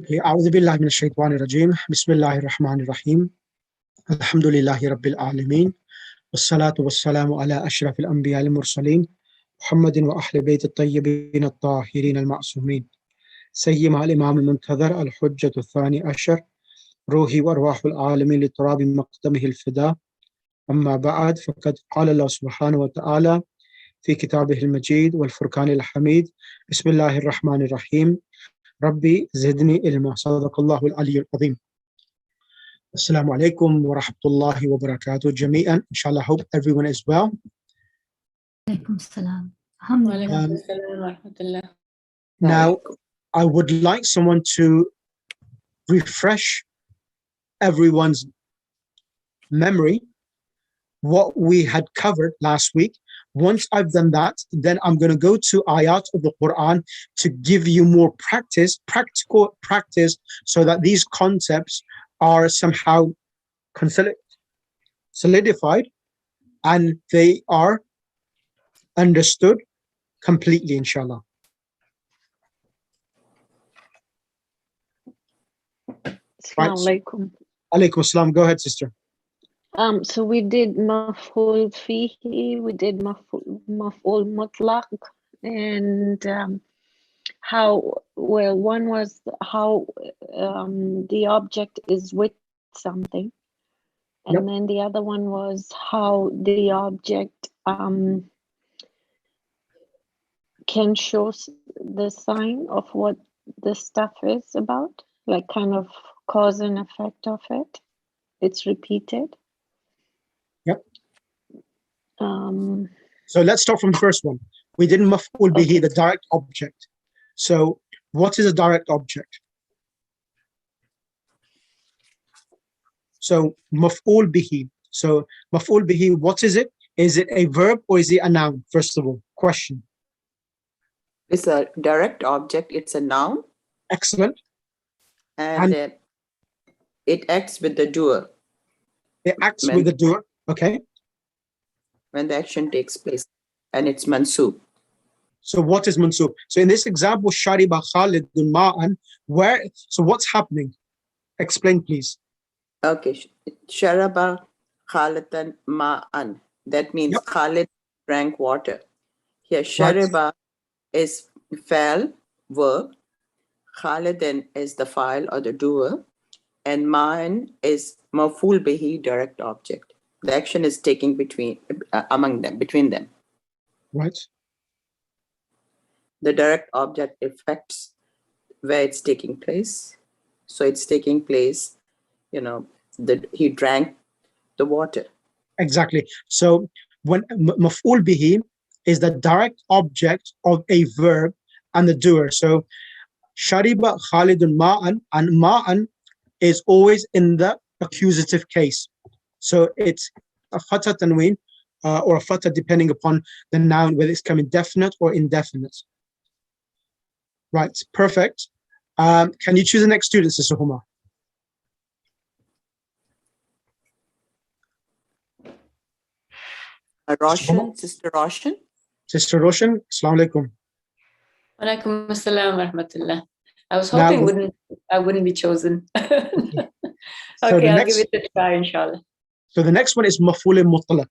Okay, أعوذ بالله من الشيطان الرجيم بسم الله الرحمن الرحيم الحمد لله رب العالمين والصلاة والسلام على أشرف الأنبياء المرسلين محمد وأهل بيت الطيبين الطاهرين المعصومين سيما الإمام المنتظر الحجة الثاني عشر روحي وأرواح العالمين لتراب مقدمه الفداء أما بعد فقد قال الله سبحانه وتعالى في كتابه المجيد والفرقان الحميد بسم الله الرحمن الرحيم ربي زدني علما صدق الله العلي العظيم. Assalamu alaikum wa rahmatullahi wa barakatuh jami'an. Inshallah, hope everyone is well. Now, I would like someone to refresh everyone's memory what we had covered last week. Once I've done that, then I'm going to go to ayat of the Quran to give you more practical practice, so that these concepts are somehow solidified and they are understood completely, inshallah. Assalamu alaikum. Alaikum assalam. Go ahead, sister. So we did maf'ul fihi, we did maf'ul mutlaq, and one was how the object is with something, and then the other one was how the object can show the sign of what the stuff is about, like kind of cause and effect of it. It's repeated. Yep. So let's start from the first one. We did maf'ul bihi, the direct object. So what is a direct object? So maf'ul bihi. So maf'ul bihi, what is it? Is it a verb or is it a noun? First of all, question. It's a direct object. It's a noun. Excellent. And it acts with the doer. It acts with the doer. Okay. When the action takes place, and it's mansub. So what is mansub? So in this example, shariba Khalidun ma'an, so what's happening? Explain, please. Okay. Sharaba Khalidan ma'an. That means Khalid drank water. Here, shariba is fa'al, verb. Khalidan is the file or the doer. And ma'an is maf'ul bihi, direct object. The action is taking between them. Right. The direct object affects where it's taking place. So it's taking place, he drank the water. Exactly. So when maf'ul bihi is the direct object of a verb and the doer. So shariba Khalidun ma'an, and ma'an is always in the accusative case. So it's a fatha tanween or a fatha depending upon the noun, whether it's coming definite or indefinite. Right, perfect. Can you choose the next student, Sister Huma? Roshan, Sister Roshan. Sister Roshan, Assalamu alaikum. Walaikum assalam wa rahmatullah. I was hoping I wouldn't be chosen. Okay, I'll give it a try, inshallah. So the next one is maf'ul mutlaq.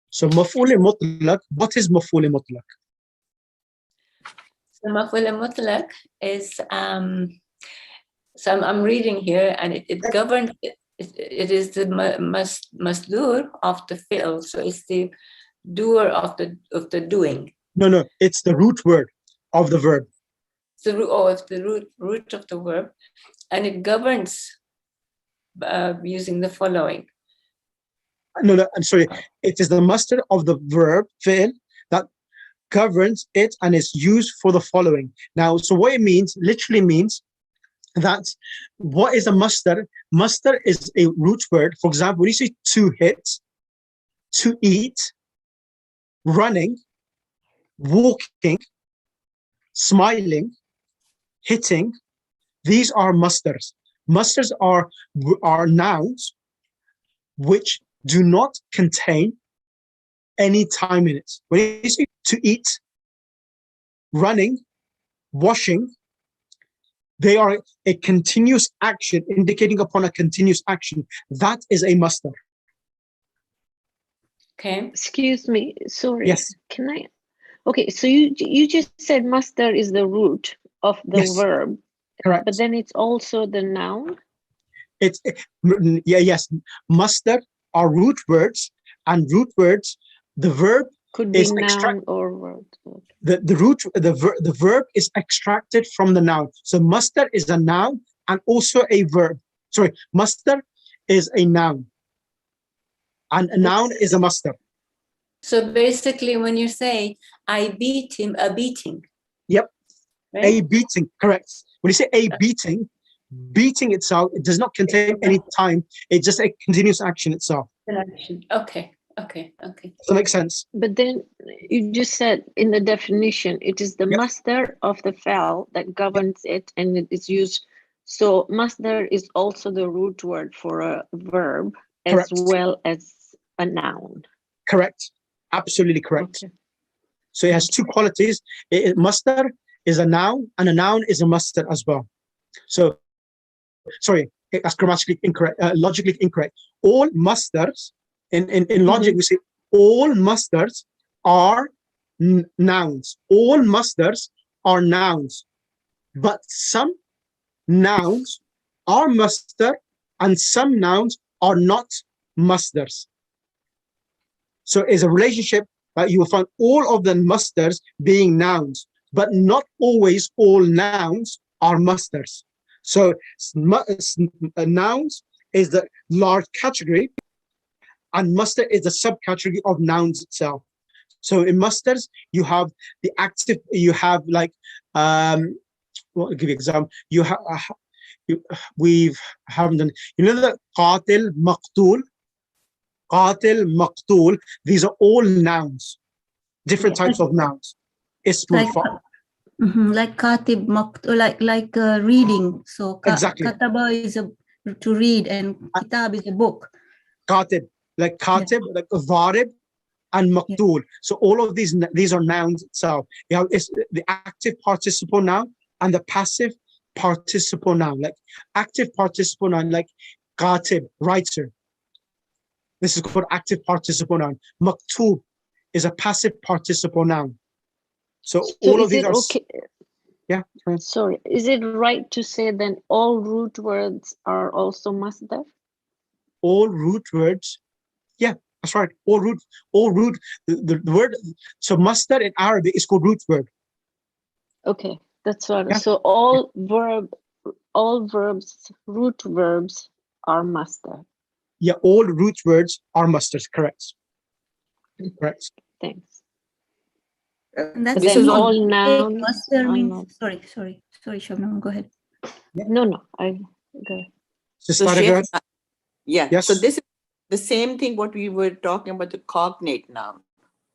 So maf'ul mutlaq, what is maf'ul mutlaq? So maf'ul mutlaq is so I'm reading here, and it governs. It is the masdur of the fi'l. So it's the doer of the doing. No, it's the root word of the verb. It's the root of the verb, and it governs using the following. No, I'm sorry. It is the masdar of the verb fi'l that governs it and is used for the following. Now, so what it means, literally means that what is a masdar? Masdar is a root word. For example, when you say to hit, to eat, running, walking, smiling, hitting, these are masdars. Masdars are nouns which do not contain any time in it. When you say to eat, running, washing, they are a continuous action, indicating upon a continuous action. That is a masdar. Okay. Excuse me, sorry. Yes. Can I? Okay, so you just said masdar is the root of the Yes. verb, Correct. but then it's also the noun. Yes. Masdar are root words, and root words, the verb Could be is noun or word. the verb is extracted from the noun. So masdar is a noun and also a verb. Sorry, masdar is a noun, and a noun is a masdar. So basically, when you say I beat him, a beating. Yep. Right? A beating, correct. When you say a beating, beating itself, it does not contain any time. It's just a continuous action itself. Okay. Okay. Does that make sense? But then you just said in the definition, it is the Yep. masdar of the fa'al that governs it, and it is used. So masdar is also the root word for a verb Correct. as well as a noun. Correct. Absolutely correct. Okay. So it has two qualities. Masdar is a noun, and a noun is a masdar as well. So, sorry, that's grammatically incorrect, logically incorrect. All masdars, in logic, we say all masdars are nouns. All masdars are nouns, but some nouns are masdar and some nouns are not masdars. So it's a relationship that you will find all of the masdars being nouns, but not always all nouns are masdars. So nouns is the large category, and masdar is the subcategory of nouns itself. So in masdars, you have the active, you have like, well, I'll give you an example. You have, haven't done, you know, the qatil, maqtul, qatil, maqtul, these are all nouns, different types of nouns. Ismul fa'il. Like katib, like reading. So Exactly. kataba is to read, and kitab is a book. Katib, like katib, like dharib and maqtul. So all of these are nouns itself. You have the active participle noun and the passive participle noun. Like active participle noun, like katib, writer. This is called active participle noun. Maktub is a passive participle noun. So all of these are okay? Yeah. Sorry, is it right to say then all root words are also masdar? All root words, yeah, that's right. All root, the word. So masdar in Arabic is called root word. Okay, that's what. Yeah. So all verbs, root verbs are masdar. Yeah, all root words are masdars. Correct. Correct. Thanks. And that's This then is all on nouns. Masdar are means, not- sorry, Shabnam, go ahead. No, I go. So so Farah, go ahead. yeah. Yes. So this is the same thing what we were talking about, the cognate noun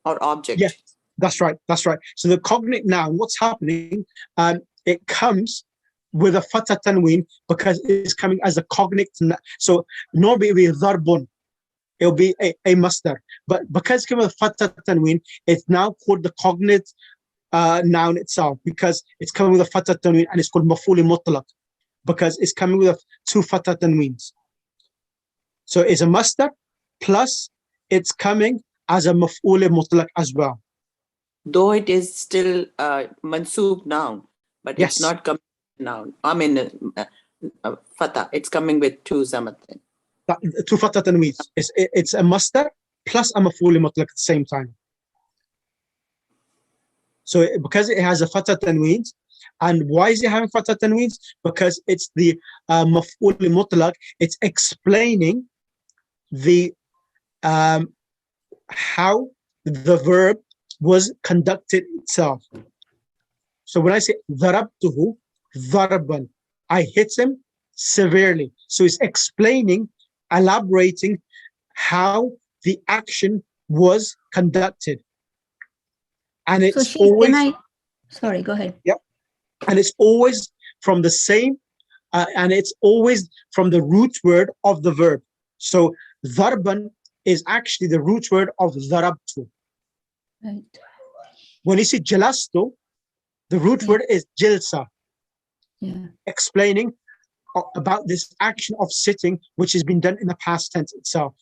or object. Yeah, that's right. That's right. So the cognate noun, what's happening? It comes with a fatha tanween because it's coming as a cognate. So normally it will be dharbun. It'll be a masdar. But because it's coming with fatha tanween, it's now called the cognate noun itself because it's coming with a fatha tanween, and it's called maf'ul mutlaq because it's coming with two fatha tanweens. So it's a masdar plus it's coming as a maf'ul mutlaq as well. Though it is still mansoob noun, but Yes. it's not coming noun. I mean, fatha. It's coming with two zamatin. Two fatha tanweens. It's a masdar plus a maf'ul mutlaq at the same time. So because it has a fatha tanweens, and why is it having fatha tanweens? Because it's the maf'ul mutlaq. It's explaining the how the verb was conducted itself. So when I say darabtuhu darban, I hit him severely. So it's explaining, elaborating how the action was conducted. And it's So always, sorry, go ahead. Yep. And it's always from the same, and it's always from the root word of the verb. So darban is actually the root word of darabtu. Right. When you see jalastu, the root word is jilsa. Yeah. explaining about this action of sitting, which has been done in the past tense itself.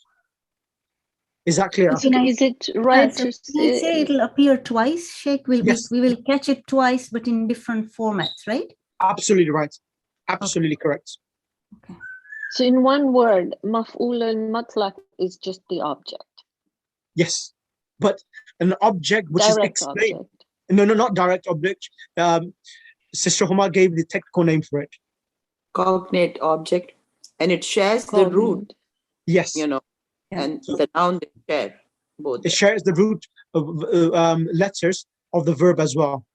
Is that clear? Is it right So to can I say it'll appear twice, Sheikh? Yes. We will catch it twice, but in different formats, right? Absolutely right. Absolutely correct. Okay. So in one word, maf'ul al-mutlaq is just the object. Yes. But an object which is Direct explained. object. No, not direct object. Sister Huma gave the technical name for it. Cognate object, and it shares the root, Cognate. Yes. you know, Yeah. and the noun they share both. It shares the root of letters of the verb as well.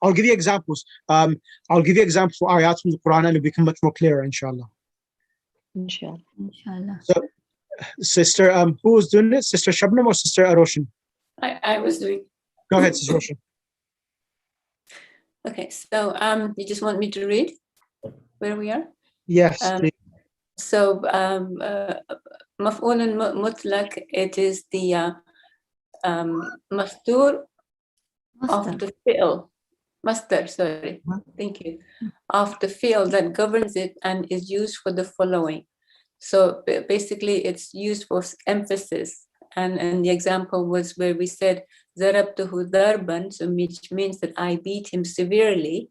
I'll give you examples. I'll give you examples for ayat from the Quran, and it'll become much more clearer, inshallah. Inshallah. Inshallah. So, Sister, who was doing it? Sister Shabnam or Sister Roshan? I was doing. Go ahead, Sister Roshan. Okay, so you just want me to read where we are? Yes. please. So maf'ul mutlaq, it is the mastur of Master. the fi'l. Master, sorry, thank you. Of the fi'l that governs it and is used for the following. So basically it's used for emphasis. And the example was where we said Zarabtuhu darban, so which means that I beat him severely,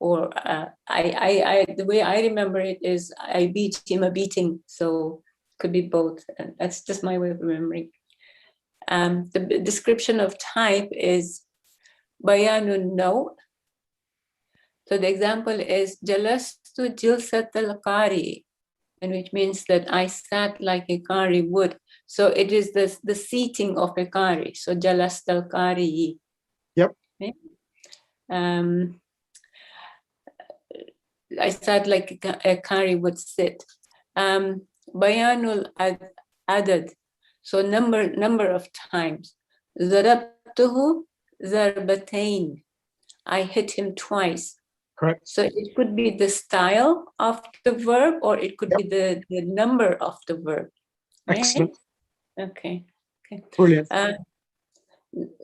or the way I remember it is I beat him a beating, so could be both. And that's just my way of remembering. The description of type is bayanun naw. So the example is jalastu jilsat al-qari, and which means that I sat like a qari would. So it is the seating of a qari. So jalast al-qari. Yep. Okay? I sat like a qari would sit. Bayanul adad. So number of times. Zarabtuhu zarbatain. I hit him twice. Correct. So it could be the style of the verb, or it could be the number of the verb. Right? Excellent. Okay. Brilliant.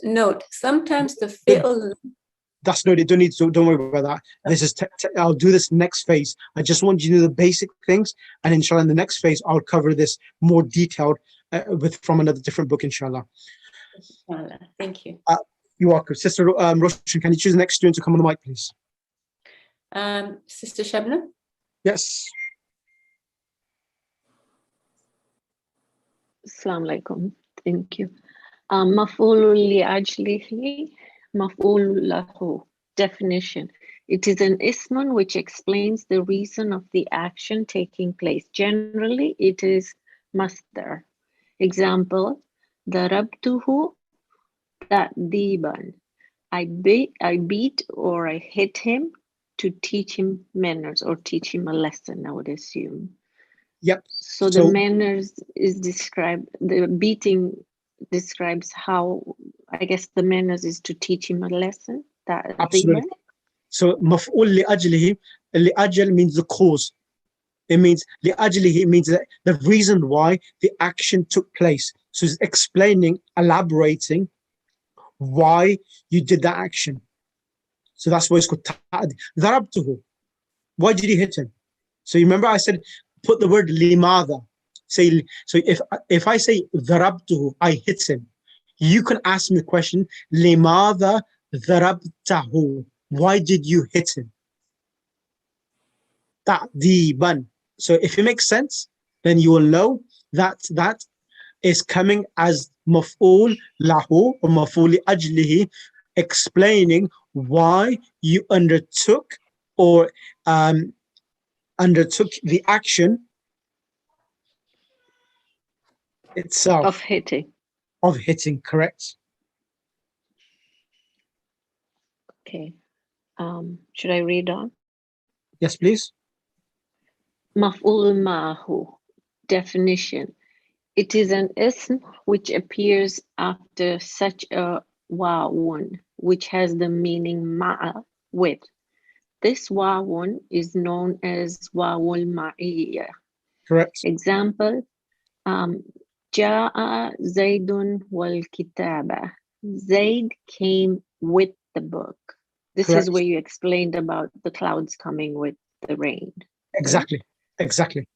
Note, sometimes the fi'l. That's no, don't worry about that. This is, I'll do this next phase. I just want you to do the basic things, and inshallah in the next phase, I'll cover this more detailed from another different book, inshallah. Inshallah. Thank you. You're welcome. Sister Roshan, can you choose the next student to come on the mic, please? Sister Shabnam? Yes. Assalamu alaikum. Thank you. Maf'ulun li'ajlihi, maf'ulun lahu. Definition. It is an ismun which explains the reason of the action taking place. Generally, it is masdar. Example, darabtuhu ta'diban. I beat or I hit him to teach him manners or teach him a lesson, I would assume. Yep. So the manners is described, the beating describes how, I guess the manners is to teach him a lesson. Absolutely. So maf'ul li'ajlihi, li'ajl means the cause. It means li'ajlihi, it means that the reason why the action took place. So it's explaining, elaborating why you did that action. So that's why it's called ta'adi. Darabtuhu. Why did you hit him? So you remember I said put the word limada. Say, so if I say darabtuhu, I hit him, you can ask me the question, limada darabtahu. Why did you hit him? Ta'diban. So if it makes sense, then you will know that that is coming as maf'ul lahu or maf'ul li ajlihi, explaining why you undertook or undertook the action itself. Of hitting. Of hitting, correct. Okay. Should I read on? Yes, please. Maf'ul ma'hu. Definition. It is an ism which appears after such a wa'un, which has the meaning ma'a, with. This wa'un is known as wa'ul ma'iyya. Correct. Example, Ja'a Zaydun wal kitaba. Zayd came with the book. This Correct. is where you explained about the clouds coming with the rain. Exactly. Exactly.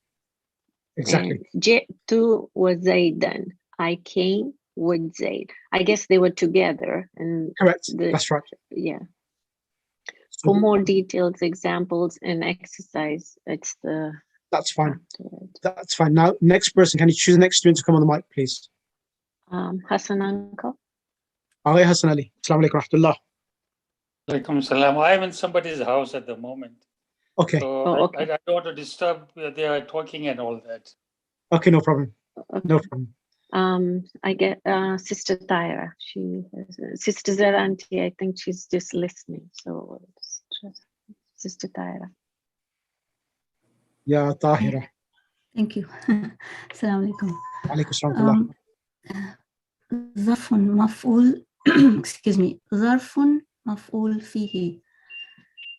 Exactly. And Ji'tu wa Zaidan. I came with Zaid. I guess they were together. And Correct. That's right. yeah. So For more details, examples, and exercise, it's the that's fine. afterwards. That's fine. Now, next person, can you choose the next student to come on the mic, please? Hassan uncle. Ali Hassan Ali. Assalamu alaikum rahmatullah. Alaikum salam. I'm in somebody's house at the moment. Okay. So Oh, okay. I don't want to disturb. They are talking and all that. Okay, no problem. Okay. No problem. I get Sister Tyra. Sister Zaranti, I think she's just listening. So it's just Sister Tyra. Ya Tahira. Thank you. Assalamu alaikum. Alaikum salam. ظرف مفعول excuse me ظرف مفعول فيه.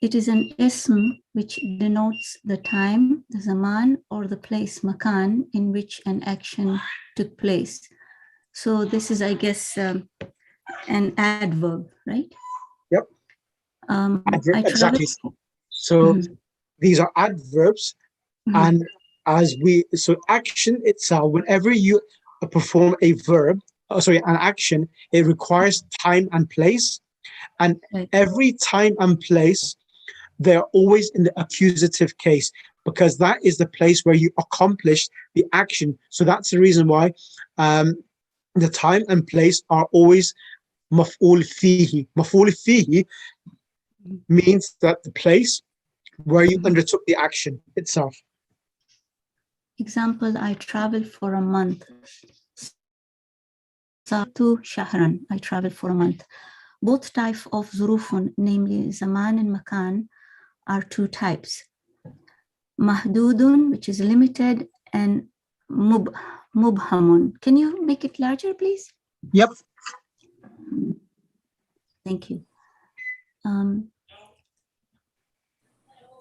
It is an ism which denotes the time, the zaman, or the place, makan, in which an action took place. So this is, I guess, an adverb, right? Yep. I Exactly. traveled. So these are adverbs, and so action itself, whenever you perform a verb, an action, it requires time and place, and Right. every time and place, they're always in the accusative case, because that is the place where you accomplish the action. So that's the reason why the time and place are always maf'ul fihi. Maf'ul fihi means that the place where you undertook the action itself. Example, I traveled for a month. To Shahran, I traveled for a month. Both types of zurufun, namely zaman and makan, are two types. Mahdudun, which is limited, and mubhamun. Can you make it larger, please? Yep. Thank you.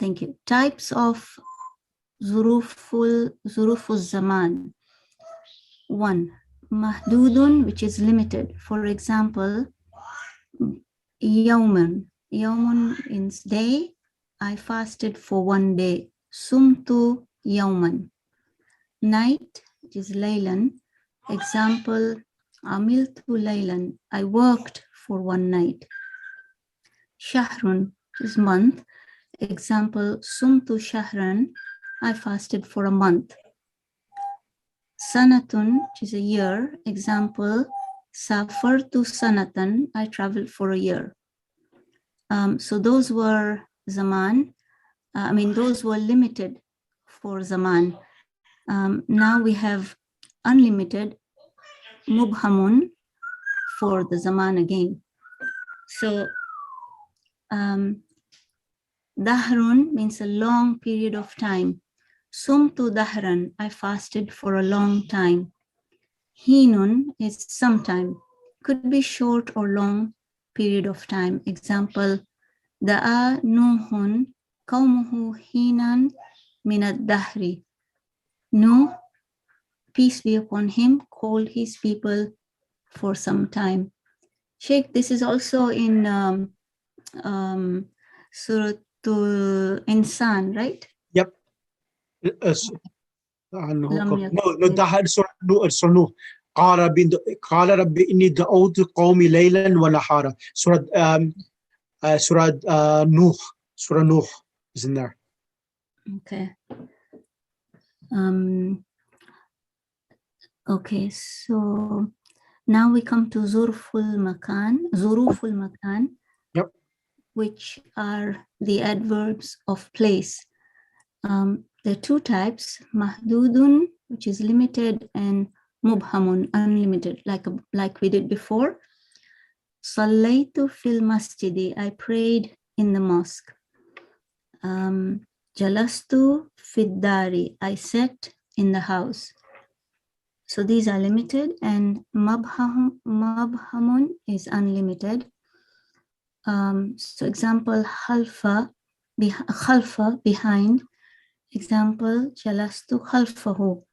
Thank you. Types of zuruful zaman. 1. Mahdudun, which is limited. For example, yawman. Yawman means day. I fasted for one day. Sumtu yawman. Night, which is laylan. Example, amiltu laylan. I worked for one night. Shahrun, which is month. Example, sumtu shahran. I fasted for a month. Sanatun, which is a year. Example, safartu sanatan. I traveled for a year. So those were zaman. Those were limited for zaman. Now we have unlimited mubhamun for the zaman again. So dahrun means a long period of time. Sumtu dahran, I fasted for a long time. Hinun is sometime, could be short or long period of time. Example, da'a nuhun qawmuhu hinan minad dahri. Nuh, peace be upon him, called his people for some time. Sheikh, this is also in Suratul Insan, right? Yep. No, Dahar Surah قال رب إني دعوت قومي ليلا ونهارا. Surah Nuh is in there. Okay. Okay, so now we come to Zuruful Makan, Yep. which are the adverbs of place. There are two types, Mahdudun, which is limited, and Mubhamun, unlimited, like we did before. Sallaytu fil masjidi, I prayed in the mosque. Jalastu fid dari, I sat in the house. So these are limited, and mubhamun is unlimited. So example, khalfa, behind. Example, jalastu khalfahu.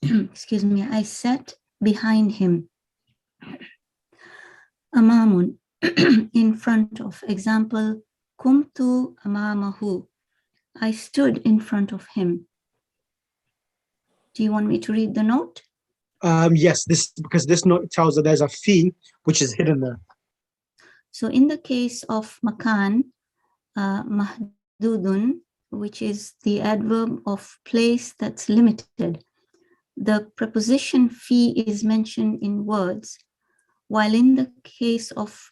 Excuse me, I sat behind him. Amamun, in front of. Example, kumtu amamahu. I stood in front of him. Do you want me to read the note? Yes, because this note tells that there's a fee which is hidden there. So in the case of makan, mahdudun, which is the adverb of place that's limited, the preposition fee is mentioned in words, while in the case of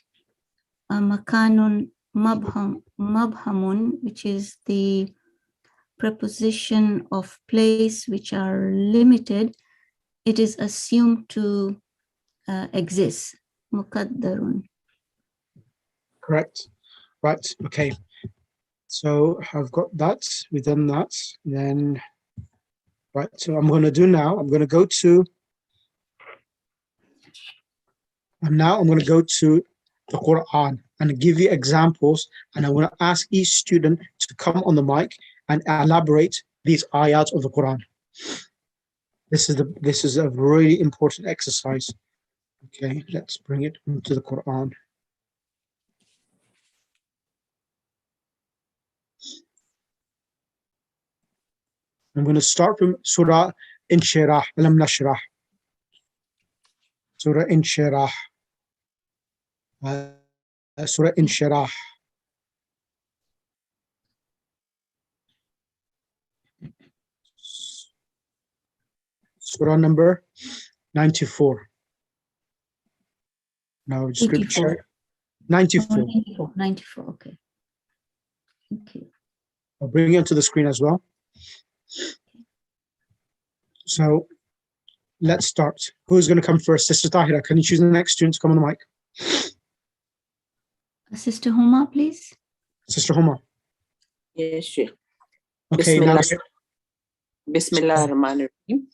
makanun mabhamun, which is the preposition of place which are limited, it is assumed to exist. Muqaddarun. Correct. Right. Okay. So I've got that. We've done that. Then, right. So I'm going to do now. I'm going to go to. And now I'm going to go to the Quran and give you examples. And I want to ask each student to come on the mic and elaborate these ayats of the Quran. This is a really important exercise. Okay, let's bring it into the Quran. I'm going to start from Surah Inshirah, Alam Nashrah. Surah Inshirah. Surah Inshirah. Surah number 94. Now, scripture 94. 94, okay. Thank you. I'll bring it to the screen as well. So let's start. Who's going to come first? Sister Tahira, can you choose the next student to come on the mic? Sister Huma, please. Sister Huma. Yes, sure. Okay, Bismillah. now. Bismillah ar-Rahman ar-Rahim.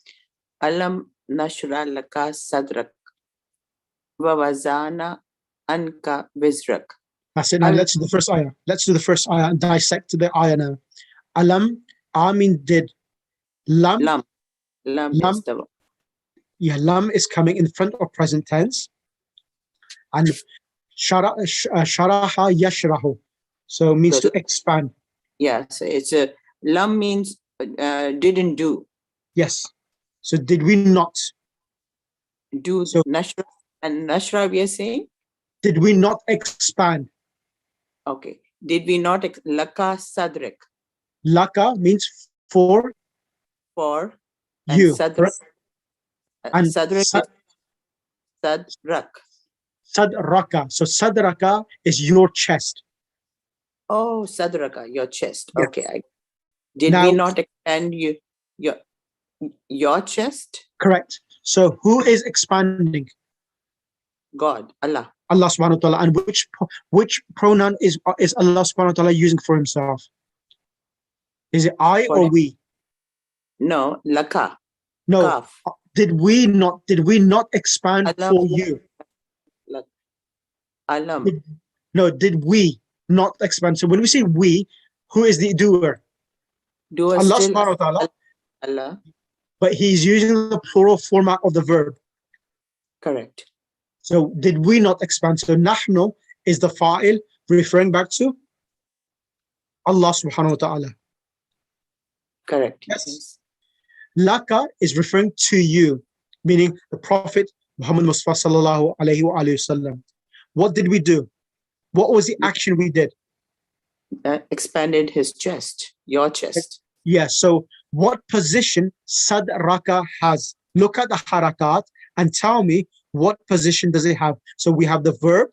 Alam nashra laka sadrak wa wazana anka wizrak. That's it. Now let's do the first ayah. Let's do the first ayah and dissect the ayah now. Alam, mean did. Lam. Lam is the one. Yeah, lam is coming in front of present tense. And sharaha yashrahu. So it means So, to expand. yeah, so it's a lam means didn't do. Yes. So did we not? Do So nashra and nashra we are saying? Did we not expand? Okay. Did we not laka sadrak? Laka means for and you. sadrak. And Sadrak. sadraka. So sadraka is your chest. Oh, sadraka, your chest. Yeah. Okay. Did Now, we not expand your chest? Correct. So who is expanding? God, Allah. Allah subhanahu wa ta'ala. And which pronoun is Allah subhanahu wa ta'ala using for himself? Is it I or we? No, laka. No. Kaf. Did we not expand Allah. for you? Alam. Did we not expand? So when we say we, who is the doer? Doer Allah still subhanahu wa ta'ala. Allah. But he's using the plural format of the verb. Correct. So did we not expand? So nahnu is the fa'il referring back to Allah subhanahu wa ta'ala. Correct. Yes. Laka is referring to you, meaning the Prophet Muhammad Mustafa sallallahu alayhi wa sallam. What did we do? What was the action we did? Expanded his chest, your chest. Yeah, so what position sadraka has? Look at the harakat and tell me what position does it have? So we have the verb,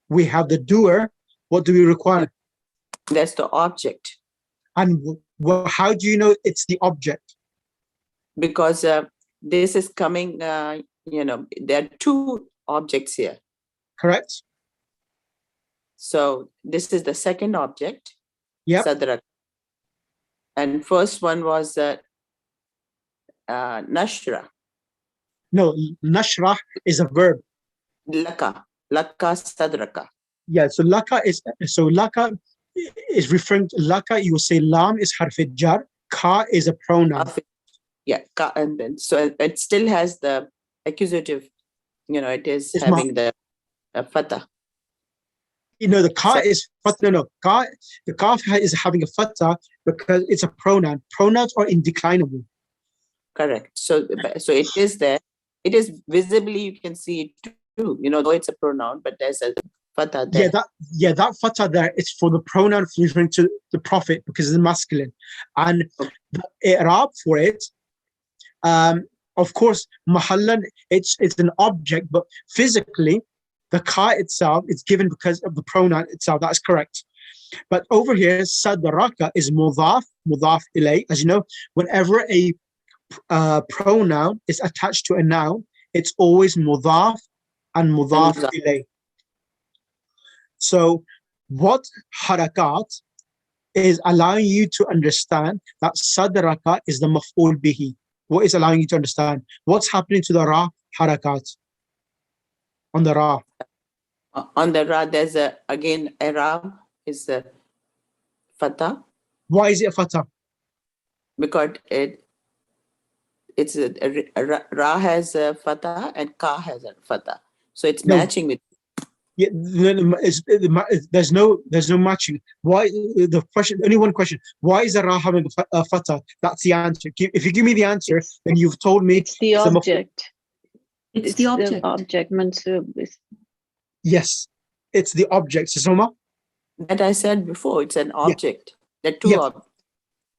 we have the doer. What do we require? That's the object. And how do you know it's the object? Because this is coming, there are two objects here. Correct. So this is the second object, Yep. sadrak. And first one was nashra. No, nashrah is a verb. Laka sadraka. Yeah, so laka is referring to laka. You will say lam is harf jar, ka is a pronoun. Yeah, and then so it still has the accusative. It is It's having the fatah. You know, the ka is fatha. No, ka. The kaf is having a fatha because it's a pronoun. Pronouns are indeclinable. Correct. So it is there. It is visibly, you can see it too. You know, though it's a pronoun, but there's a fatha there. That fatha there is for the pronoun referring to the Prophet because it's masculine, and the i'rab for it, of course, mahallan, it's an object, but physically, the ka itself is given because of the pronoun itself. That's correct. But over here, sadraka is mudaf ilay. As you know, whenever a pronoun is attached to a noun, it's always mudaf and mudaf ilay. So what harakat is allowing you to understand that sadraka is the maf'ul bihi. What is allowing you to understand? What's happening to the ra harakat? On the ra. On the ra, there's again i'rab is the fatha. Why is it a fatha? Because it's ra has a fatha and ka has a fatha. So it's matching with. Yeah, there's no matching. Why the question? Only one question. Why is the ra having a fatha? That's the answer. If you give me the answer, then you've told me it's the object. It's the object. The object mansub is. Yes, it's the object. Soma? That I said before, it's an object. The two objects.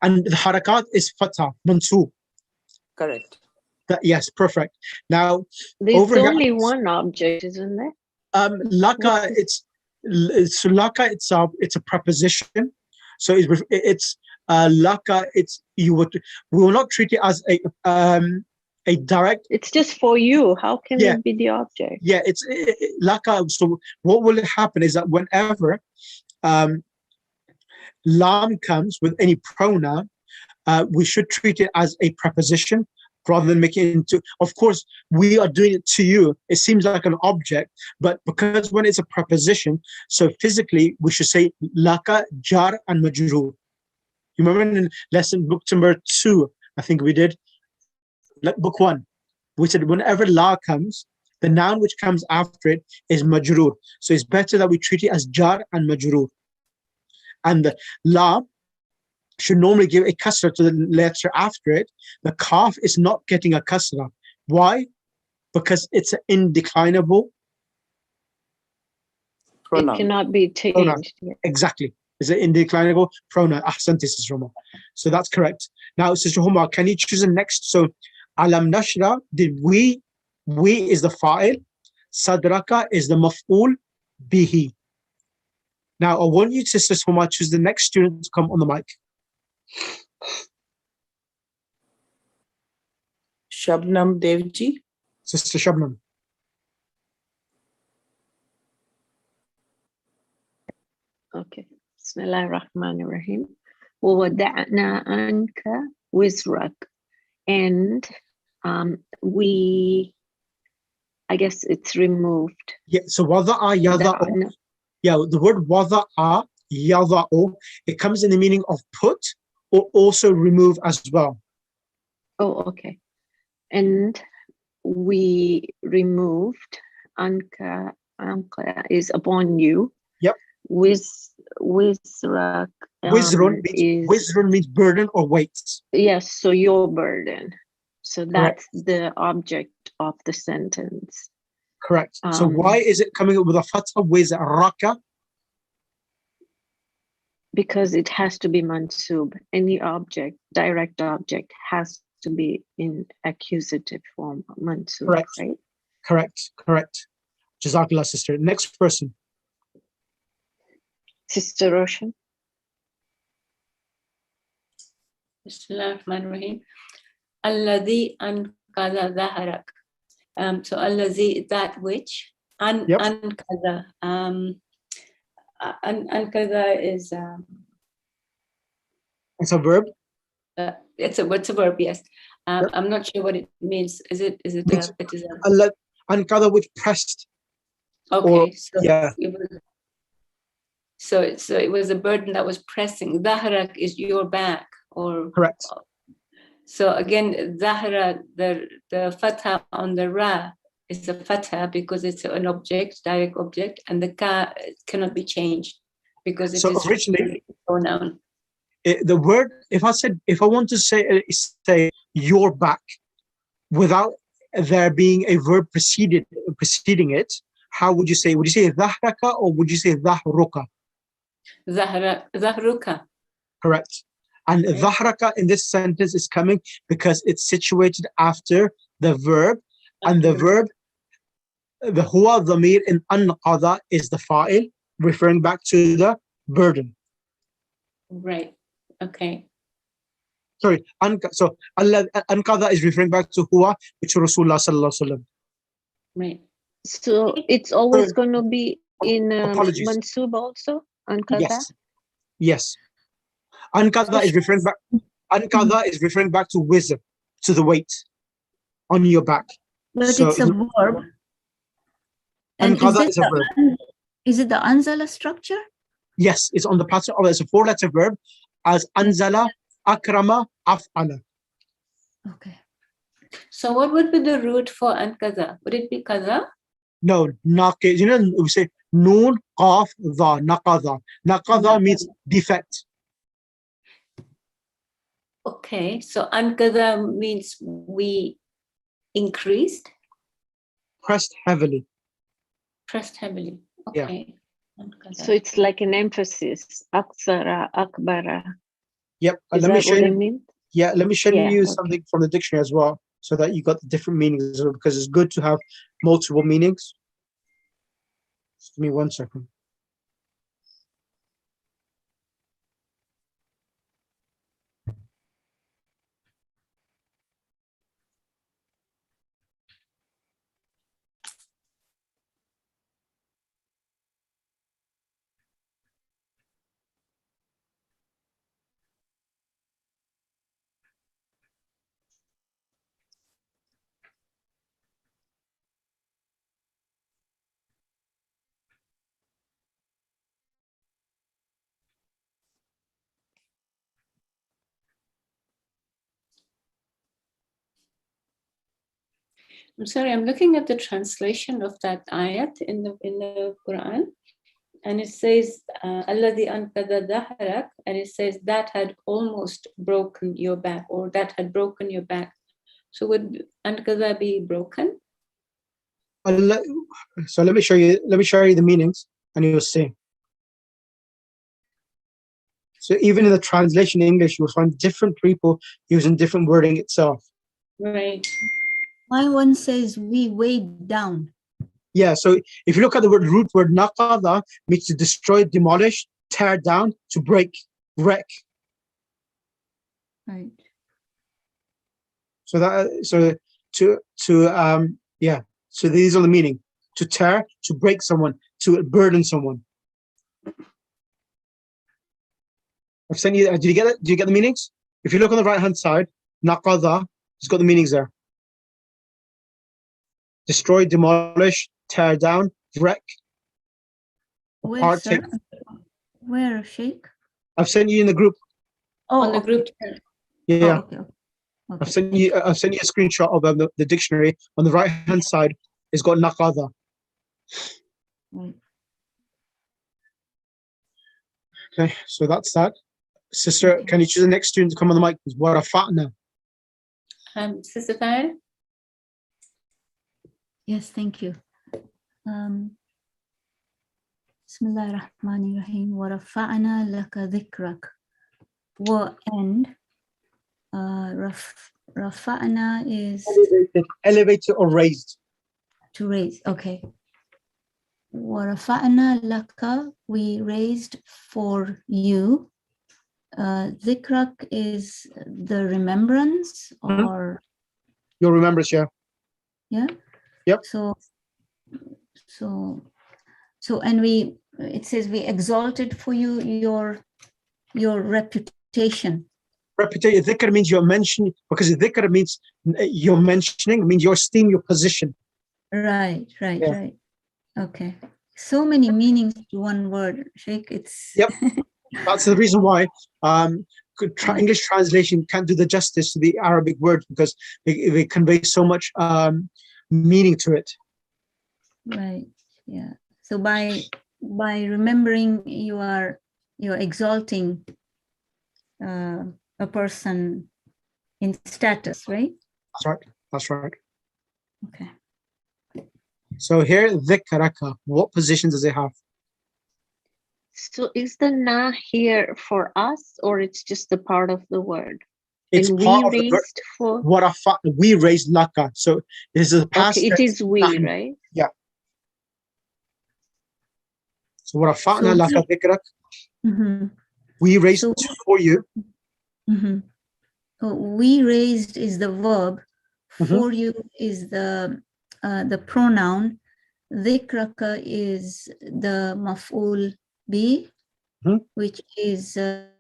And the harakat is fatha, mansub. Correct. Yes, perfect. Now, there's only one object, isn't there? Laka, laka itself, it's a preposition. So it's laka. We will not treat it as a direct. It's just for you. How can it be the object? Yeah, it's laka. So what will happen is that whenever lam comes with any pronoun, we should treat it as a preposition rather than make it into. Of course, we are doing it to you. It seems like an object, but because when it's a preposition, so physically we should say laka, jar, and majrur. You remember in lesson book number 2, I think we did, book 1, we said whenever la comes, the noun which comes after it is majrur. So it's better that we treat it as jar and majrur. And the la should normally give a kasra to the letter after it. The kaf is not getting a kasra. Why? Because it's an indeclinable pronoun. It cannot be changed. Pronoun. Exactly. It's an indeclinable pronoun. Ahsanti, Sister Huma. So that's correct. Now, Sister Huma, can you choose the next? So, alam nashra, did we is the fa'il. Sadraka is the maf'ul bihi. Now, I want you, Sister Huma, choose the next student to come on the mic. Shabnam Devji. Sister Shabnam. Okay. Bismillahirrahmanirrahim. وَوَدَعْنَا عَنْكَ وِزْرَكَ. And I guess it's removed. Yeah, so wada'a yada'u. Yeah, the word wada'a yada'u, it comes in the meaning of put or also remove as well. Oh, okay. And we removed anka is upon you. Yep. Wizrak. Wizrun means burden or weight. Yes, so your burden. So that's the object of the sentence. Correct. So why is it coming up with a fatha wizraka? Because it has to be mansub. Any object, direct object, has to be in accusative form, mansub. Correct. Right? Correct. Jazakallah, sister. Next person. Sister Roshan. Bismillahirrahmanirrahim. Alladhi ankada dhaharak. So alladhi, that which. Ankada. Ankada is It's a verb. It's a verb, yes. I'm not sure what it means. Is it Ankada, which pressed. Okay. So it was a burden that was pressing. Dhaharak is your back, or correct. So again, Zahra, the fatha on the ra is a fatha because it's an object, direct object, and the ka cannot be changed because it So is originally, a pronoun. the word, if I want to say your back without there being a verb preceding it, how would you say? Would you say dhahraka or would you say dhahruka? Zahruka. Correct. And Okay. dhahraka in this sentence is coming because it's situated after the verb, and the verb, the huwa dhamir in anqadha is the fa'il, referring back to the burden. Right. Okay. Sorry, so Allah anqadha is referring back to huwa, which is Rasulullah sallallahu alaihi wasallam. Right. So it's always going to be in Apologies. mansub also, ankada? Yes. Yes. Anqadha is referring back. Anqadha is referring back to wisdom, to the weight on your back. But So it's a verb. And anqadha is a verb. is it the anzala structure? Yes, it's on the pattern of it's a 4-letter verb as anzala, akrama, af'ala. Okay. So what would be the root for ankaza? Would it be kaza? No, naqid. You know, we say noon, qaf, dha, naqadha. Naqadha means defect. Okay. So ankaza means we increased, Pressed heavily. pressed heavily. Yeah. Okay. Ankaza. So it's like an emphasis, aksara, akbara. Yep. Is Let me that show what I you. mean? Yeah, let me show Yeah, you okay. something from the dictionary as well, so that you got the different meanings as well, because it's good to have multiple meanings. Just give me 1 second. I'm sorry, I'm looking at the translation of that ayat in the Quran, and it says alladhi anqadha dhahrak, and it says that had almost broken your back, or that had broken your back. So would anqadha be broken? So let me show you the meanings, and you'll see. So even in the translation in English, you'll find different people using different wording itself. Right. My one says we weighed down. Yeah, so if you look at the root word naqadha, means to destroy, demolish, tear down, to break, wreck. Right. So so these are the meaning: to tear, to break someone, to burden someone. I've sent you. Did you get it? Do you get the meanings? If you look on the right hand side, naqadha, it's got the meanings there: destroy, demolish, tear down, wreck. Where, sir? Where, Sheikh? I've sent you in the group. Oh, On the okay. group chat. Yeah. Oh, okay. I've sent you a screenshot of the dictionary. On the right hand side, it's got naqadha. Right. Okay, so that's that. Sister, Okay. can you choose the next student to come on the mic? What a fatna. Sister Tahir? Yes, thank you. Bismillah ar-Rahman ar-Rahim. Wa rafa'na laka dhikrak. Wa and rafa'na is Elevated or raised. to raise. Okay. Wa rafa'na laka, we raised for you. Dhikrak is the remembrance, or You'll remember it, yeah. yeah. Yep. So and it says we exalted for you your reputation. Reputation. Dhikr means you're mentioning, because dhikr means you're mentioning, means your esteem, your position. Right. Yeah. Okay. So many meanings to one word, Sheikh. It's Yep. That's the reason why English translation can't do the justice to the Arabic word, because they convey so much meaning to it. Right. Yeah. So by remembering you're exalting a person in status, right? That's right. That's right. Okay. So here, dhikraka, what position does it have? So is the na here for us, or it's just a part of the word? It's And part we of the verb. raised for. We raised laka. So this is a past Okay, it tense. is we, right? Yeah. So warafa'na So- laka dhikrak. Mhm. We raised So- for you. Mhm. So we raised is the verb. Mhm. For you is the pronoun. Dhikraka is the maf'ul bi, Mhm. which is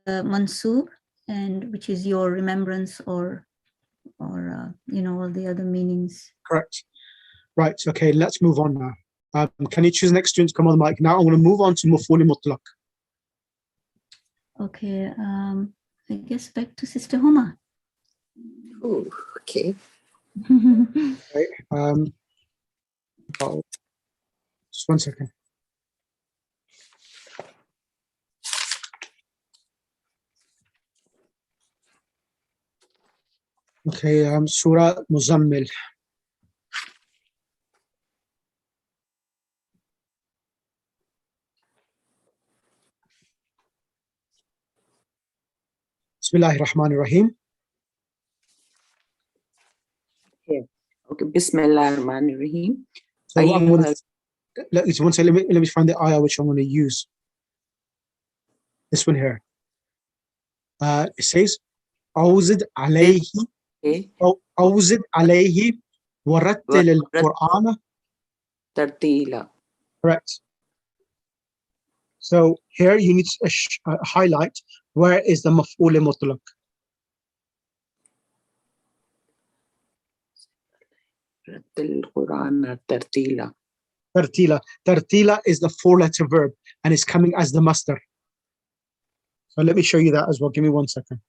mansub, and which is your remembrance or all the other meanings. Correct. Right. Okay. Let's move on now. Can you choose the next student to come on the mic? Now I'm going to move on to maf'ul mutlaq. Okay. I guess back to Sister Homa. Oh, okay. Right. Just 1 second. Okay. Surah Muzammil. Bismillahir Rahmanir Rahim. Okay. Bismillah ar-Rahman ar-Rahim. So I'm going to let me find the ayah which I'm going to use. This one here. It says, "Awzid alayhi, Okay. awzid alayhi, warattil al-Qur'ana." Tartila. Correct. So here you need to highlight where is the maf'ul mutlaq. Rattil Quran tartila. Tartila. Tartila is the 4-letter verb and it's coming as the masdar. So let me show you that as well. Give me 1 second.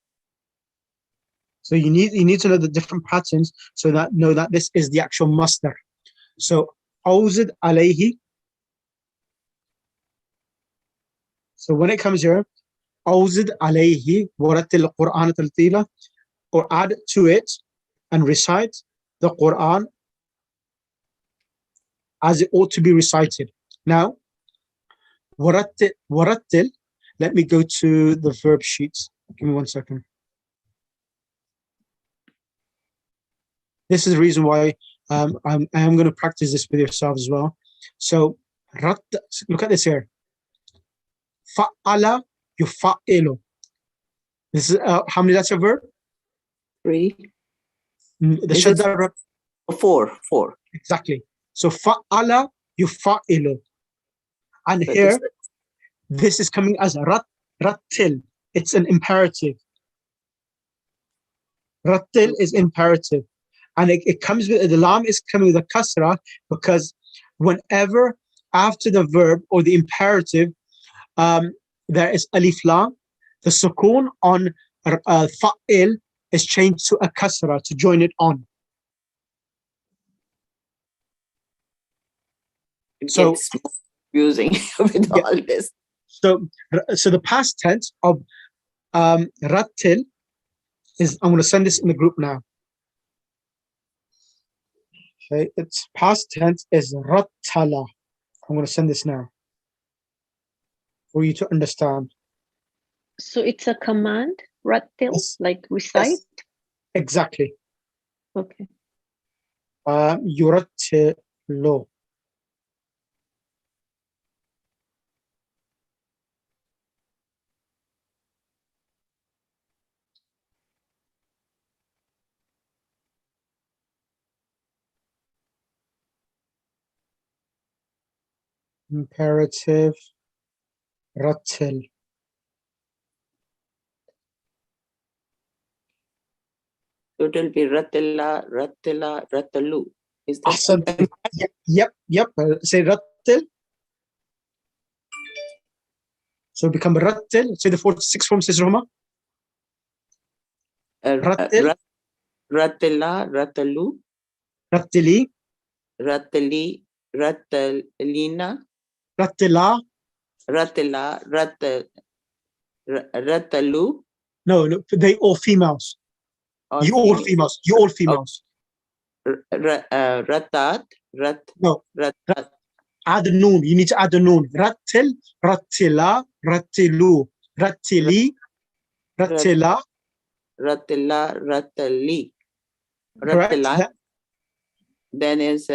So you need to know the different patterns so that know that this is the actual masdar. So awzid alayhi. So when it comes here, awzid alayhi warattil Quran tartila, or add to it and recite the Quran as it ought to be recited. Now, warattil, let me go to the verb sheets. Give me 1 second. This is the reason why I am going to practice this with yourselves as well. So, look at this here. Fa'ala yufa'ilu. This is how many letter verb? 3. The Is it shadda. 4. Exactly. So fa'ala yufa'ilu. And That here, is- this is coming as rattil. It's an imperative. Rattil is imperative. And it comes with, the lam is coming with a kasra because whenever after the verb or the imperative, there is alif lam, the sukoon on fa'il is changed to a kasra to join it on. It So- gets confusing with Yeah. all this. So the past tense of rattil is, I'm going to send this in the group now. Okay, its past tense is rattala. I'm going to send this now for you to understand. So it's a command, rattil, Yes. like recite. Exactly. Okay. Yurattilu. Imperative rattil. So it will be ratilla, rattila, rattalu. Is that Ahsan. Yep. Say rattil. So become rattil. Say the 46 form, says Roma. Rattil. Rattila, rattalu, Rattili. rattali, Ratalina, Rattila. Ratila, Ratalu, No, no, they all females. all You all females. females. You all females. Ratat, No, Ratat, add the noon. You need to add the noon. Rattil, Rattila, Rattilu, Rattili, Rattila. Ratila, Ratali, Correct. Ratila. Then is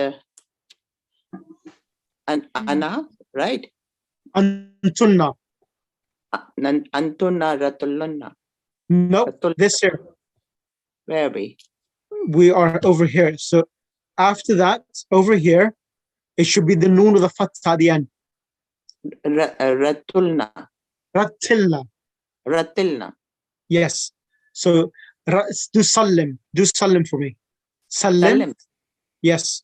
Anna, right? Antunna. Antuna, Ratuluna. Nope. This here. Where are we? We are over here. So after that, over here, it should be the noon with the fatha at the end. Ratulna, Rattilna. Ratilna. Yes. So do salim. Do salim for me. Salim. Salim. Yes.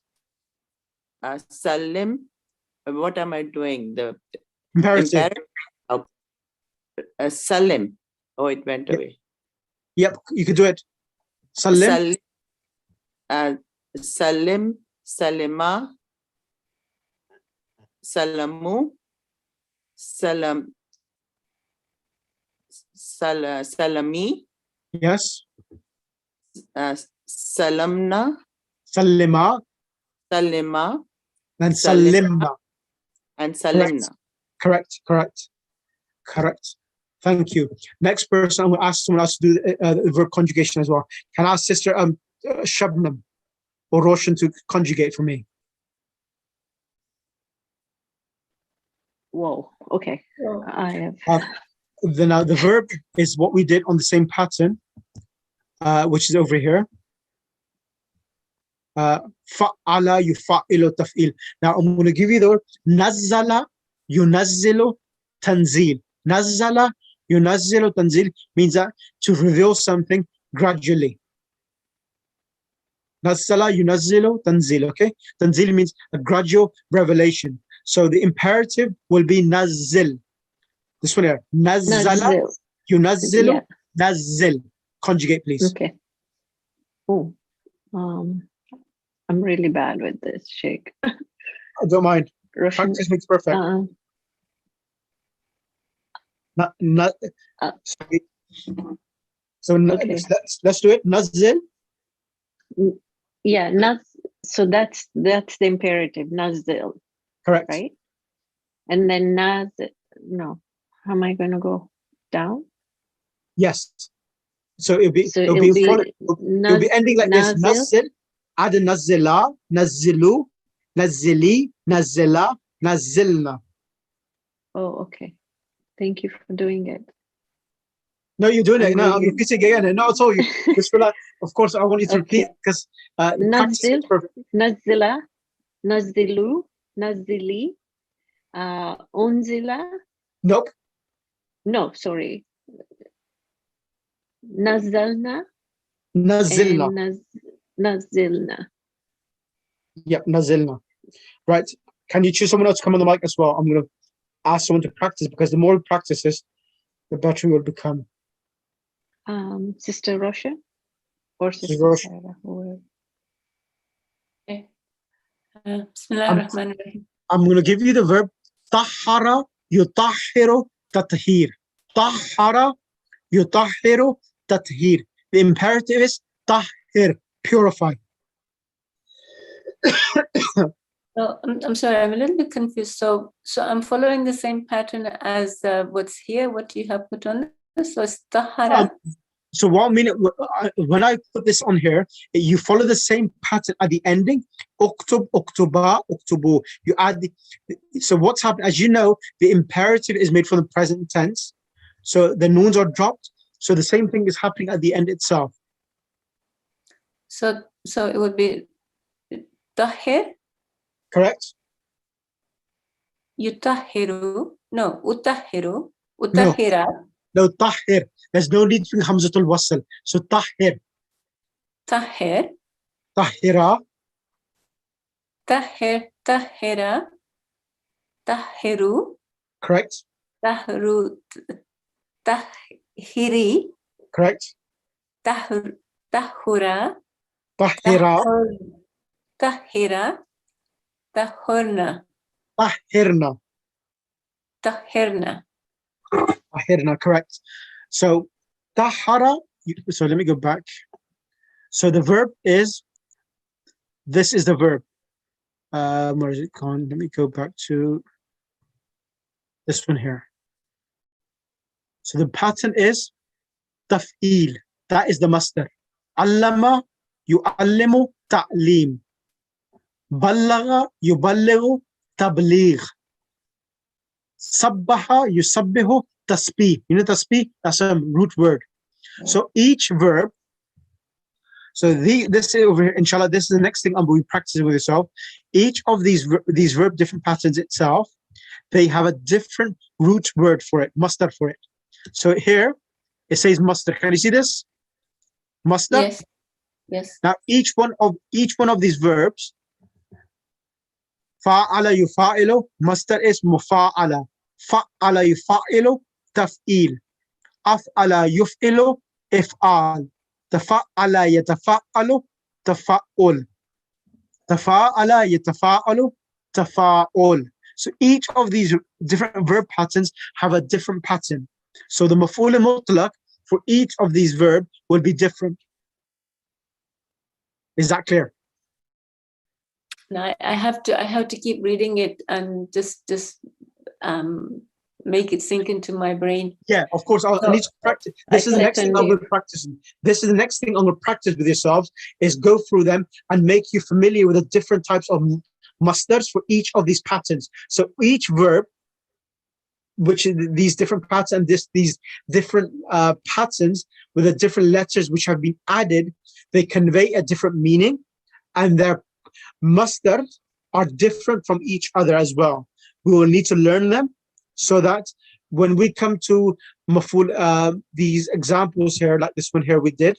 Salim. What am I doing? The Imperative. Salim. Oh, it went away. Yep. You can do it. Salim. Salim, Salima, Salamu, Salami, Yes. Salamna, Salima. Salima, And Salimna. salimna. and Salimna. Correct. Correct. Correct. Thank you. Next person, I'm going to ask someone else to do the verb conjugation as well. Can I ask Sister Shabnam or Roshan to conjugate for me? Whoa. Okay. I have. Now the verb is what we did on the same pattern, which is over here. Fa'ala yufa'ilu taf'il. Now I'm going to give you the word nazzala yunazzilu tanzil. Nazzala yunazzilu tanzil means that to reveal something gradually. Nazzala yunazzilu tanzil. Okay, tanzil means a gradual revelation. So the imperative will be nazzil. This one here, nazzala yunazzilu, Yeah. nazzil. Conjugate, please. Okay. Oh, I'm really bad with this, Sheikh. I don't mind. Russian. Practice makes perfect. Sorry. So Okay. let's do it. Nazzil. Yeah, so that's the imperative, nazil, Correct. right? And then no. How am I going to go down? Yes. So it'll be So it'll be ending like this. Nazzil, add a nazzila, nazzilu, nazzili, nazzila, nazzilna. Oh, okay. Thank you for doing it. No, you're doing it. I'm No, I'm really- repeating again. No, I told you. Bismillah. Of course, I want you to repeat Okay. because practice Nazzil, is perfect. nazila, nazilu, nazili, unzila. Nope. No, sorry. Nazalna Nazzilna. and nazilna. Yep, nazzilna. Right. Can you choose someone else to come on the mic as well? I'm going to ask someone to practice because the more he practices, the better he will become. Sister Rosha or Sister Sister Rosha. Sarah, whoever. Okay. Bismillah ar-Rahman ar-Rahim. I'm going to give you the verb tahara yutahhiru tathhir. Tahara yutahhiru tathhir. The imperative is tahhir, purify. So I'm sorry, I'm a little bit confused. So I'm following the same pattern as what's here, what you have put on this. So it's tahara. So 1 minute, when I put this on here, you follow the same pattern at the ending. Uktub, uktuba, uktubu. You add so what's happened, as you know, the imperative is made from the present tense. So the noons are dropped. So the same thing is happening at the end itself. So it would be tahir, Correct? yutahiru, no, utahiru, utahira. No, tahir. There's no need for Hamzatul Wasl. So tahir, Tahir, tahira, tahira, tahiru, correct? tahiri, Correct? tahura, Tahira, tahira, Tahurna. Tahirna. Tahirna. Tahirna, correct. So tahara, so let me go back. So the verb is, this is the verb. Where is it gone? Let me go back to this one here. So the pattern is taf'il. That is the masdar. Allama yu'allimu ta'lim. Ballaga yuballighu tabligh. Sabbaha yusabbihu tasbih. You know tasbih? That's a root word. So each verb, so this is over here, inshallah, this is the next thing I'm going to be practicing with yourself. Each of these verb different patterns itself, they have a different root word for it, masdar for it. So here it says masdar. Can you see this? Masdar? Yes. Yes. Now each one of these verbs, fa'ala yufa'ilu, masdar is mufa'ala. Fa'ala yufa'ilu, taf'il. Af'ala yuf'ilu, if'al. Tafa'ala yatafa'alu, tafa'ul. Tafa'ala yatafa'alu, tafa'ul. So each of these different verb patterns have a different pattern. So the maf'ul mutlaq for each of these verbs will be different. Is that clear? Now I have to keep reading it and just make it sink into my brain. Yeah, of course. I need to practice. This is the next thing I'm going to practice. This is the next thing I'm going to practice with yourselves, is go through them and make you familiar with the different types of masdars for each of these patterns. So each verb, which is these different patterns, these different patterns with the different letters which have been added, they convey a different meaning, and their masdars are different from each other as well. We will need to learn them so that when we come to maf'ul, these examples here, like this one here we did,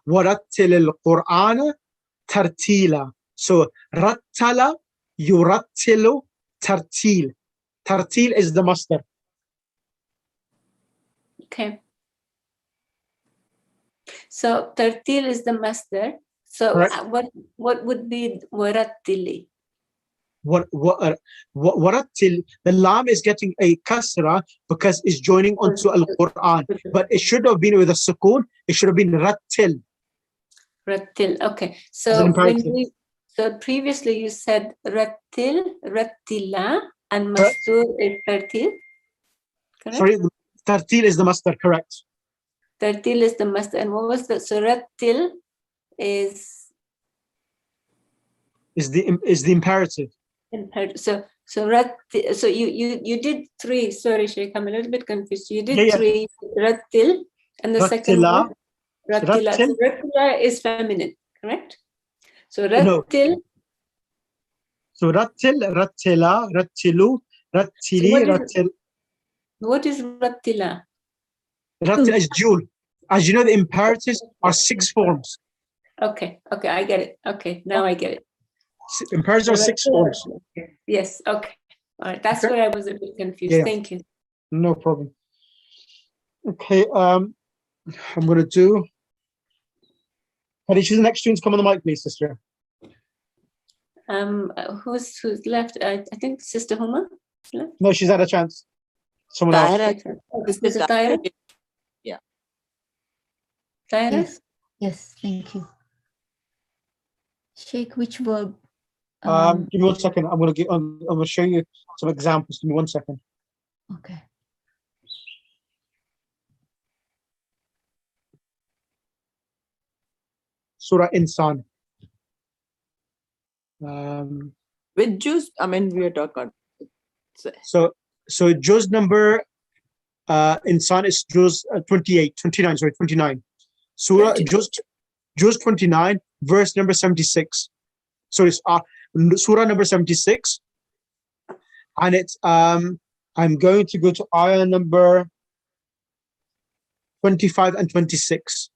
وَرَتِّلِ الْقُرْآنَ تَرْتِيلًا. So rattala yurattilu tartil. Tartil is the masdar. Okay. So tartil is the masdar. So Correct. what would be warattili? Warattil, the lam is getting a kasra because it's joining onto al-Quran, but it should have been with a sukoon. It should have been rattil. Rattil. Okay. So previously you said rattil, rattila, and mastur is tartil. Correct? Sorry, tartil is the masdar, correct. Tartil is the masdar. And what was the, so rattil is the imperative. So you did three. Sorry, Sheikh, I'm a little bit confused. You did three. Rattil, and the second one, rattila. So rattila is feminine, correct? So rattil. No. So rattil, rattila, rattilu, rattili, rattil. What is rattila? Rattil is dual. As you know, the imperatives are 6 forms. Okay, I get it. Okay, now I get it. Imperatives are 6 forms. Yes, okay. All right, that's where I was a bit confused. Yeah. Thank you. No problem. Okay, I'm going to do. Can you choose the next students? Come on the mic, please, sister. Who's left? I think Sister Huma left. No, she's had a chance. Someone else. Is it Tyra? Yeah. Tyra? Yes, thank you. Sheikh, which verb? Give me 1 second. I'm going to show you some examples. Give me 1 second. Okay. Surah Insan. With Jews, I mean, we are talking. So juz number Insan is juz 29. Surah juz 29, verse number 76. So it's Surah number 76, and it's I'm going to go to ayah number 25 and 26.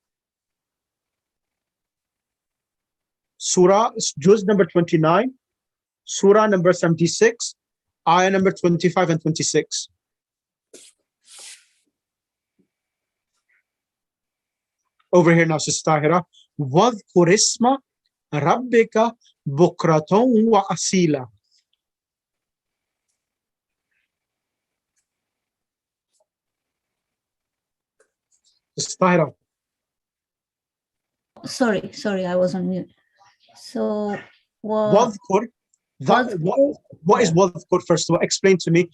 Surah juz number 29, Surah number 76, ayah number 25 and 26. Over here now, Sister Tahira. وَاذْكُرِ اسْمَ رَبِّكَ بكرة وأصيلا. Tahira. Sorry, I was on mute. So, Wadhkur. What is yeah. wadhkur? First of all, explain to me.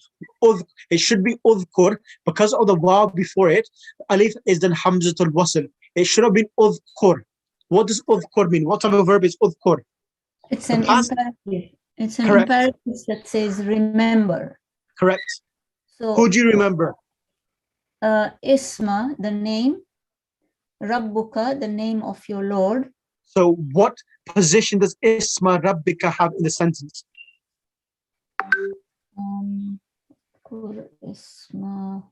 It should be udhkur because of the waw before it. Alif is then hamzatul wasl. It should have been udhkur. What does udhkur mean? What type of verb is udhkur? It's an imperative. It's an Correct. imperative that says remember. Correct. So Who do you remember? Isma, the name. Rabbuka, the name of your Lord. So what position does Isma Rabbika have in the sentence? Isma.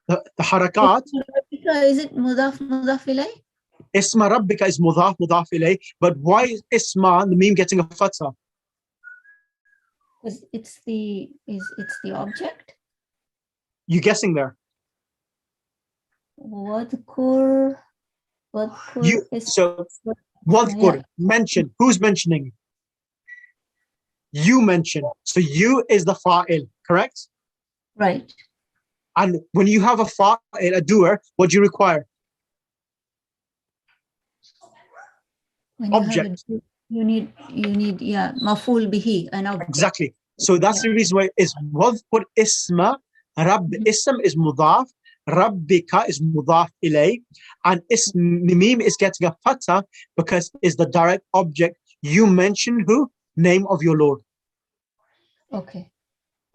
The harakat. Is it mudaf ilay? Isma Rabbika is mudaf ilay. But why is Isma, the meme, getting a fatha? Because it's the object. You guessing there? Wadhkur. Wadhkur, mention. Who's mentioning? You mention. So you is the fa'il, correct? Right. And when you have a fa'il, a doer, what do you require? When Object. You need maf'ul bihi, an object. Exactly. So that's the reason why it's wadhkur isma. Rabb ism is mudaf. Rabbika is mudaf ilay, and mim is getting a fatha because it's the direct object. You mention who? Name of your Lord. Okay.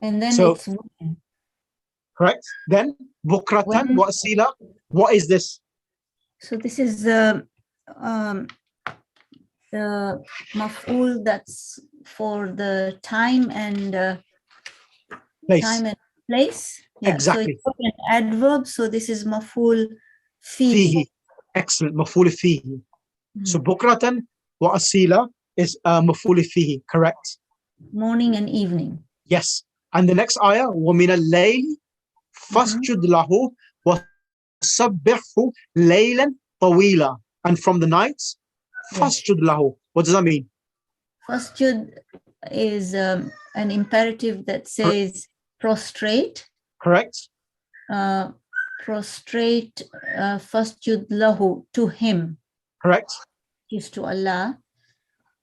And then So, it's when. Correct. Then bukratan wa asila. What is this? So this is the maf'ul that's for the time and Place. time and place. Yeah, Exactly. So it's an adverb. So this is maf'ul fihi. Excellent. Maf'ul fihi. So bukratan wa asila is maf'ul fihi. Correct. Morning and evening. Yes. And the next ayah, وَمِنَ اللَّيْلِ فَاسْجُدْ لَهُ وَسَبِّحْهُ لَيْلًا طَوِيلًا. And from the nights, فَاسْجُدْ لَهُ. What does that mean? Fasjud is an imperative that says prostrate. Correct. Prostrate, fasjud lahu, to him. Correct. Is to Allah.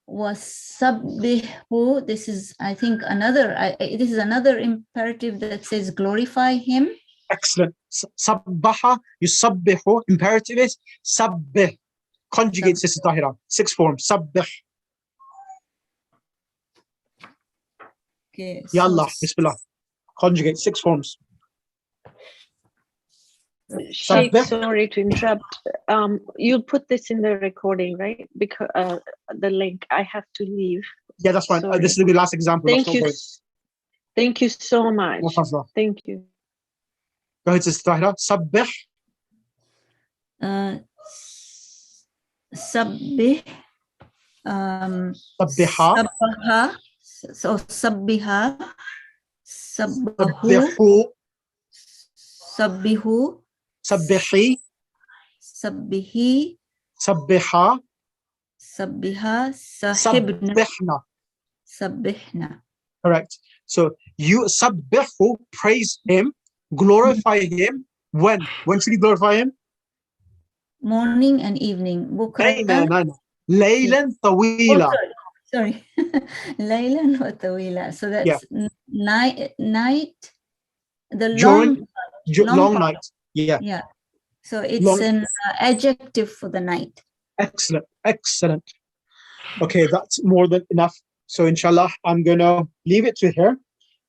Wasabbihu, this is, I think, this is another imperative that says glorify him. Excellent. Sabbaha, yusabbihu, imperative is sabbih. Conjugate, Sister Tahira. 6 forms. Sabbih. Okay. Ya Allah, Bismillah. Conjugate, 6 forms. Sheikh, Sabbih. sorry to interrupt. You'll put this in the recording, right? Because the link, I have to leave. Yeah, that's fine. Sorry. This is the last example. Thank you. Thank you so much. Thank you. Go ahead, Sister Tahira. Sabbih. Sabbih. Sabbiha. Sabbaha. So sabbiha. Sabbihu. Sabbihu. Sabbihi. Sabbihi. Sabbiha. Sabbiha. Sahibna. Sabbihna. Sabbihna. Correct. So you sabbihu, praise him, glorify him. When? When should you glorify him? Morning and evening. Bukratan. Laylan tawila. Sorry. Laylan wa tawila. So that's night. The long night. Yeah. Yeah. So it's an adjective for the night. Excellent. Excellent. Okay, that's more than enough. So inshallah, I'm gonna leave it to here,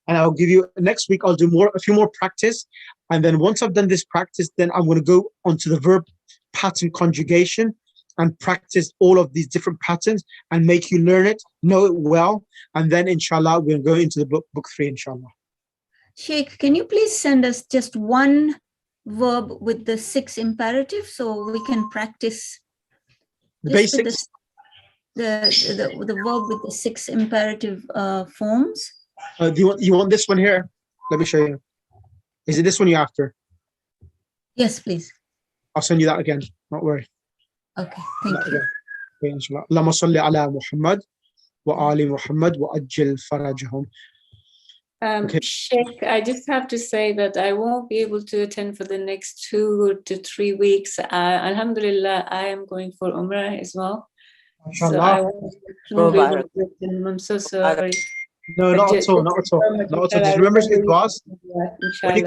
and I'll give you next week. I'll do a few more practice, and then once I've done this practice, then I'm gonna go onto the verb pattern conjugation and practice all of these different patterns and make you learn it, know it well, and then inshallah we'll go into the book 3, inshallah. Sheikh, can you please send us just one verb with the 6 imperatives so we can practice the basics? The verb with the 6 imperative forms. Do you want this one here? Let me show you. Is it this one you're after? Yes, please. I'll send you that again. Don't worry. Okay, thank you. Okay, inshallah. Allahumma salli ala Muhammad وآل محمد وأجل فرجهم. Okay. Sheikh, I just have to say that I won't be able to attend for the next 2 to 3 weeks. Alhamdulillah, I am going for Umrah as well. So I won't be able to attend. I'm so sorry. No, not at all, not at all. Not at all. Just remember it was. When you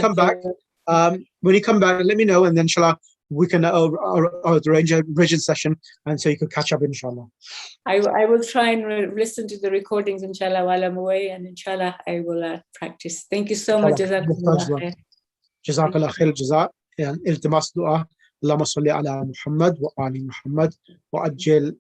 come back, let me know, and then inshallah we can arrange a revision session, and so you can catch up, inshallah. I will try and listen to the recordings, inshallah, while I'm away, and inshallah I will practice. Thank you so much. Jazakallah khair jaza. التماس دعاء اللهم صل على محمد وآل محمد وأجل